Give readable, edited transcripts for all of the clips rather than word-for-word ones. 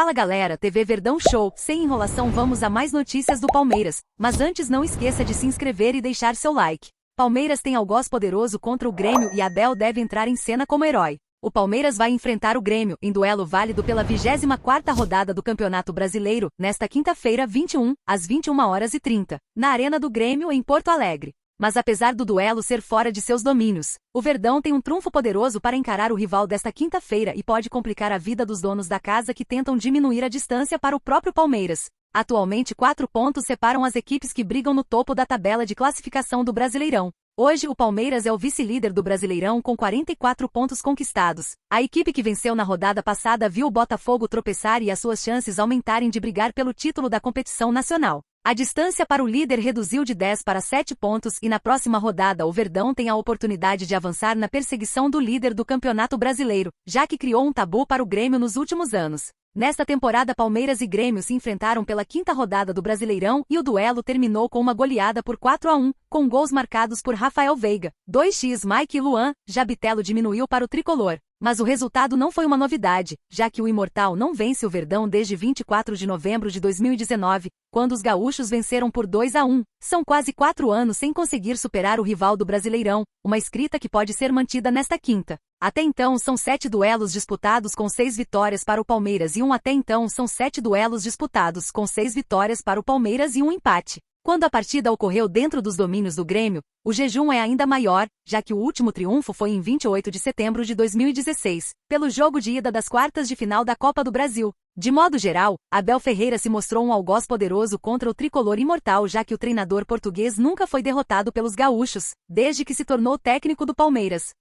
Fala galera, TV Verdão Show, sem enrolação vamos a mais notícias do Palmeiras, mas antes não esqueça de se inscrever e deixar seu like. Palmeiras tem algoz poderoso contra o Grêmio e Abel deve entrar em cena como herói. O Palmeiras vai enfrentar o Grêmio, em duelo válido pela 24ª rodada do Campeonato Brasileiro, nesta quinta-feira 21, às 21h30, na Arena do Grêmio em Porto Alegre. Mas apesar do duelo ser fora de seus domínios, o Verdão tem um trunfo poderoso para encarar o rival desta quinta-feira e pode complicar a vida dos donos da casa que tentam diminuir a distância para o próprio Palmeiras. Atualmente 4 pontos separam as equipes que brigam no topo da tabela de classificação do Brasileirão. Hoje o Palmeiras é o vice-líder do Brasileirão com 44 pontos conquistados. A equipe que venceu na rodada passada viu o Botafogo tropeçar e as suas chances aumentarem de brigar pelo título da competição nacional. A distância para o líder reduziu de 10 para 7 pontos e na próxima rodada o Verdão tem a oportunidade de avançar na perseguição do líder do Campeonato Brasileiro, já que criou um tabu para o Grêmio nos últimos anos. Nesta temporada Palmeiras e Grêmio se enfrentaram pela quinta rodada do Brasileirão e o duelo terminou com uma goleada por 4-1, com gols marcados por Rafael Veiga, 2x Mike e Luan. Já Bitelo diminuiu para o tricolor. Mas o resultado não foi uma novidade, já que o Imortal não vence o Verdão desde 24 de novembro de 2019, quando os gaúchos venceram por 2-1. São quase 4 anos sem conseguir superar o rival do Brasileirão, uma escrita que pode ser mantida nesta quinta. Até então são 7 duelos disputados com 6 vitórias para o Palmeiras e até então são 7 duelos disputados com 6 vitórias para o Palmeiras e um empate. Quando a partida ocorreu dentro dos domínios do Grêmio, o jejum é ainda maior, já que o último triunfo foi em 28 de setembro de 2016, pelo jogo de ida das quartas de final da Copa do Brasil. De modo geral, Abel Ferreira se mostrou um algoz poderoso contra o tricolor imortal, já que o treinador português nunca foi derrotado pelos gaúchos, desde que se tornou técnico do Palmeiras.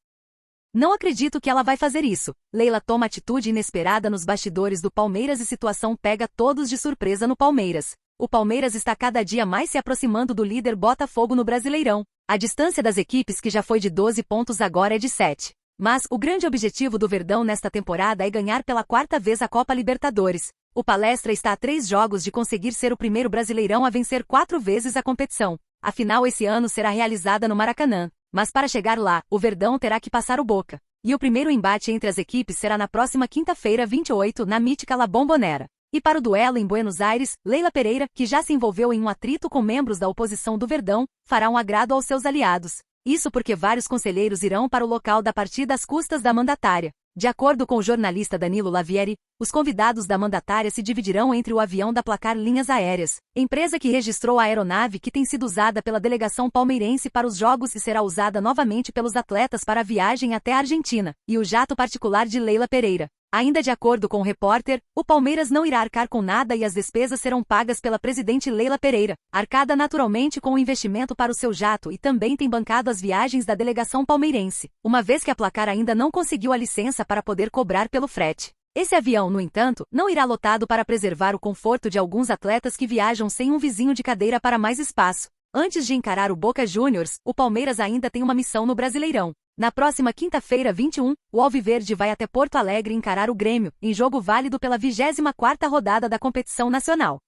Não acredito que ela vai fazer isso. Leila toma atitude inesperada nos bastidores do Palmeiras e situação pega todos de surpresa no Palmeiras. O Palmeiras está cada dia mais se aproximando do líder Botafogo no Brasileirão. A distância das equipes que já foi de 12 pontos agora é de 7. Mas o grande objetivo do Verdão nesta temporada é ganhar pela 4ª vez a Copa Libertadores. O Palestra está a 3 jogos de conseguir ser o primeiro brasileirão a vencer 4 vezes a competição. A final esse ano será realizada no Maracanã. Mas para chegar lá, o Verdão terá que passar o Boca. E o primeiro embate entre as equipes será na próxima quinta-feira 28 na mítica La Bombonera. E para o duelo em Buenos Aires, Leila Pereira, que já se envolveu em um atrito com membros da oposição do Verdão, fará um agrado aos seus aliados. Isso porque vários conselheiros irão para o local da partida às custas da mandatária. De acordo com o jornalista Danilo Lavieri, os convidados da mandatária se dividirão entre o avião da Placar Linhas Aéreas, empresa que registrou a aeronave que tem sido usada pela delegação palmeirense para os jogos e será usada novamente pelos atletas para a viagem até a Argentina, e o jato particular de Leila Pereira. Ainda de acordo com o repórter, o Palmeiras não irá arcar com nada e as despesas serão pagas pela presidente Leila Pereira, arcada naturalmente com o investimento para o seu jato e também tem bancado as viagens da delegação palmeirense, uma vez que a Placar ainda não conseguiu a licença para poder cobrar pelo frete. Esse avião, no entanto, não irá lotado para preservar o conforto de alguns atletas que viajam sem um vizinho de cadeira para mais espaço. Antes de encarar o Boca Juniors, o Palmeiras ainda tem uma missão no Brasileirão. Na próxima quinta-feira 21, o Alviverde vai até Porto Alegre encarar o Grêmio, em jogo válido pela 24ª rodada da competição nacional.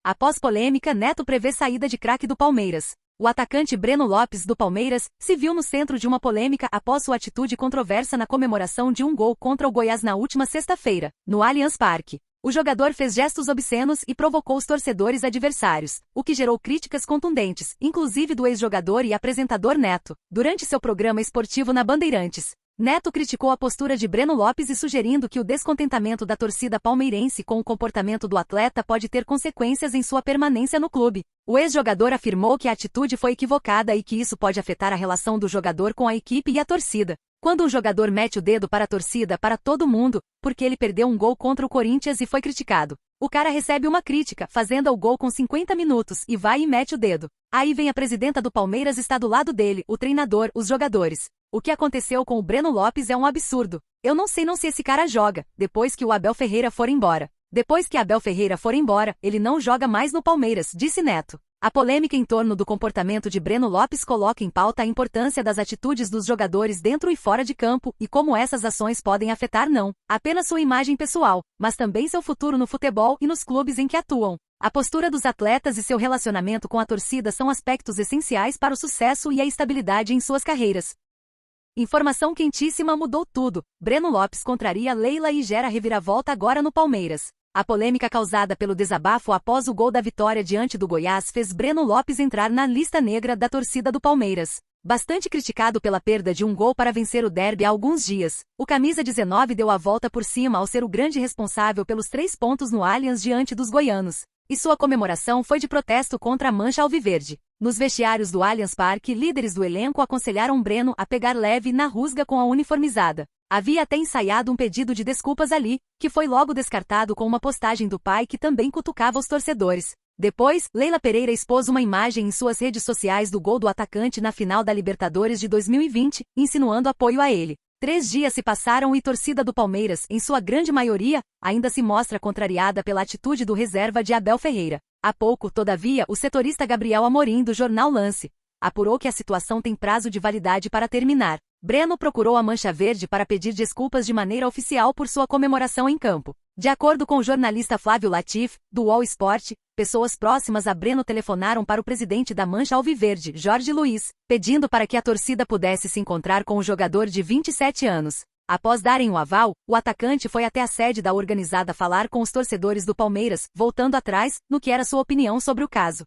Após polêmica, Neto prevê saída de craque do Palmeiras. O atacante Breno Lopes, do Palmeiras, se viu no centro de uma polêmica após sua atitude controversa na comemoração de um gol contra o Goiás na última sexta-feira, no Allianz Parque. O jogador fez gestos obscenos e provocou os torcedores adversários, o que gerou críticas contundentes, inclusive do ex-jogador e apresentador Neto, durante seu programa esportivo na Bandeirantes. Neto criticou a postura de Breno Lopes e sugerindo que o descontentamento da torcida palmeirense com o comportamento do atleta pode ter consequências em sua permanência no clube. O ex-jogador afirmou que a atitude foi equivocada e que isso pode afetar a relação do jogador com a equipe e a torcida. Quando um jogador mete o dedo para a torcida, para todo mundo, porque ele perdeu um gol contra o Corinthians e foi criticado. O cara recebe uma crítica, fazendo o gol com 50 minutos, e vai e mete o dedo. Aí vem a presidenta do Palmeiras está do lado dele, o treinador, os jogadores. O que aconteceu com o Breno Lopes é um absurdo. Eu não sei se esse cara joga, depois que o Abel Ferreira for embora. Depois que Abel Ferreira for embora, ele não joga mais no Palmeiras, disse Neto. A polêmica em torno do comportamento de Breno Lopes coloca em pauta a importância das atitudes dos jogadores dentro e fora de campo e como essas ações podem afetar não apenas sua imagem pessoal, mas também seu futuro no futebol e nos clubes em que atuam. A postura dos atletas e seu relacionamento com a torcida são aspectos essenciais para o sucesso e a estabilidade em suas carreiras. Informação quentíssima mudou tudo. Breno Lopes contraria Leila e gera reviravolta agora no Palmeiras. A polêmica causada pelo desabafo após o gol da vitória diante do Goiás fez Breno Lopes entrar na lista negra da torcida do Palmeiras. Bastante criticado pela perda de um gol para vencer o derby há alguns dias, o camisa 19 deu a volta por cima ao ser o grande responsável pelos 3 pontos no Allianz diante dos goianos. E sua comemoração foi de protesto contra a mancha alviverde. Nos vestiários do Allianz Parque, líderes do elenco aconselharam Breno a pegar leve na rusga com a uniformizada. Havia até ensaiado um pedido de desculpas ali, que foi logo descartado com uma postagem do pai que também cutucava os torcedores. Depois, Leila Pereira expôs uma imagem em suas redes sociais do gol do atacante na final da Libertadores de 2020, insinuando apoio a ele. 3 dias se passaram e torcida do Palmeiras, em sua grande maioria, ainda se mostra contrariada pela atitude do reserva de Abel Ferreira. Há pouco, todavia, o setorista Gabriel Amorim do jornal Lance apurou que a situação tem prazo de validade para terminar. Breno procurou a Mancha Verde para pedir desculpas de maneira oficial por sua comemoração em campo. De acordo com o jornalista Flávio Latif, do UOL Sport, pessoas próximas a Breno telefonaram para o presidente da Mancha Alviverde, Jorge Luiz, pedindo para que a torcida pudesse se encontrar com o jogador de 27 anos. Após darem o aval, o atacante foi até a sede da organizada falar com os torcedores do Palmeiras, voltando atrás, no que era sua opinião sobre o caso.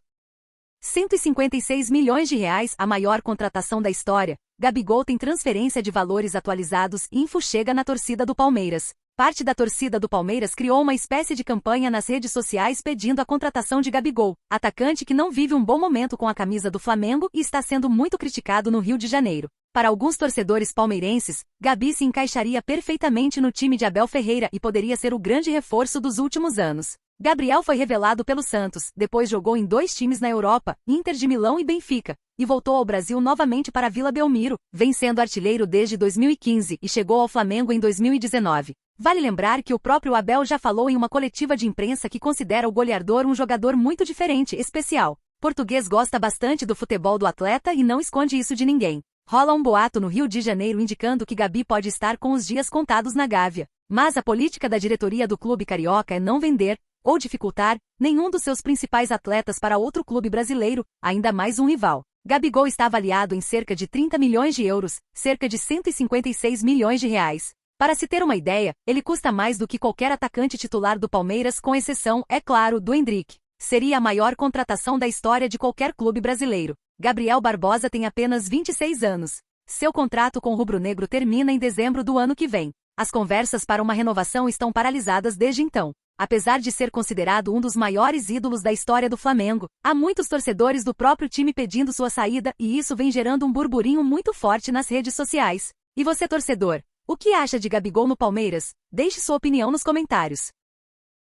156 milhões de reais, a maior contratação da história. Gabigol tem transferência de valores atualizados. Info chega na torcida do Palmeiras. Parte da torcida do Palmeiras criou uma espécie de campanha nas redes sociais pedindo a contratação de Gabigol, atacante que não vive um bom momento com a camisa do Flamengo e está sendo muito criticado no Rio de Janeiro. Para alguns torcedores palmeirenses, Gabi se encaixaria perfeitamente no time de Abel Ferreira e poderia ser o grande reforço dos últimos anos. Gabriel foi revelado pelo Santos, depois jogou em 2 times na Europa, Inter de Milão e Benfica, e voltou ao Brasil novamente para a Vila Belmiro, vencendo artilheiro desde 2015 e chegou ao Flamengo em 2019. Vale lembrar que o próprio Abel já falou em uma coletiva de imprensa que considera o goleador um jogador muito diferente, especial. Português gosta bastante do futebol do atleta e não esconde isso de ninguém. Rola um boato no Rio de Janeiro indicando que Gabi pode estar com os dias contados na Gávea. Mas a política da diretoria do clube carioca é não vender, ou dificultar, nenhum dos seus principais atletas para outro clube brasileiro, ainda mais um rival. Gabigol está avaliado em cerca de 30 milhões de euros, cerca de 156 milhões de reais. Para se ter uma ideia, ele custa mais do que qualquer atacante titular do Palmeiras, com exceção, é claro, do Endrick. Seria a maior contratação da história de qualquer clube brasileiro. Gabriel Barbosa tem apenas 26 anos. Seu contrato com o rubro-negro termina em dezembro do ano que vem. As conversas para uma renovação estão paralisadas desde então. Apesar de ser considerado um dos maiores ídolos da história do Flamengo, há muitos torcedores do próprio time pedindo sua saída e isso vem gerando um burburinho muito forte nas redes sociais. E você, torcedor, o que acha de Gabigol no Palmeiras? Deixe sua opinião nos comentários.